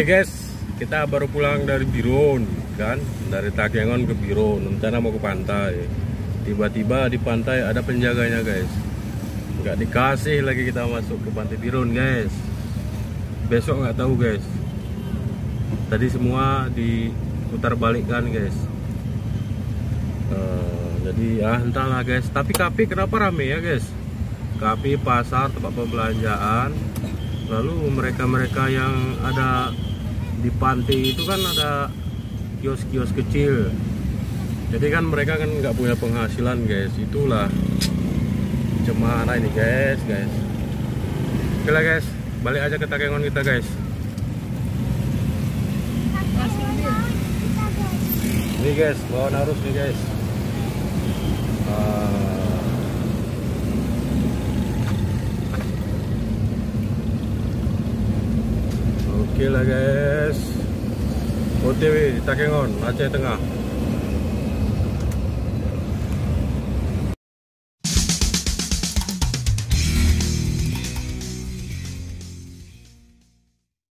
guys, kita baru pulang dari Biron kan, dari Takengon ke Biron, rencana mau ke pantai. Tiba-tiba di pantai ada penjaganya guys, nggak dikasih lagi kita masuk ke pantai Biron guys. Besok nggak tahu guys. Tadi semua diputar balikkan guys. Jadi ya entahlah guys. Tapi Kapi kenapa rame ya guys? Kapi pasar, tempat pembelanjaan. Lalu mereka-mereka yang ada di pantai itu kan ada kios-kios kecil. Jadi kan mereka kan nggak punya penghasilan guys. Itulah gimana ini guys. Oke lah guys, balik aja ke Takengon kita guys. Ini guys, lawan arus nih guys. Oke lah guys, OTW Takengon, Aceh Tengah.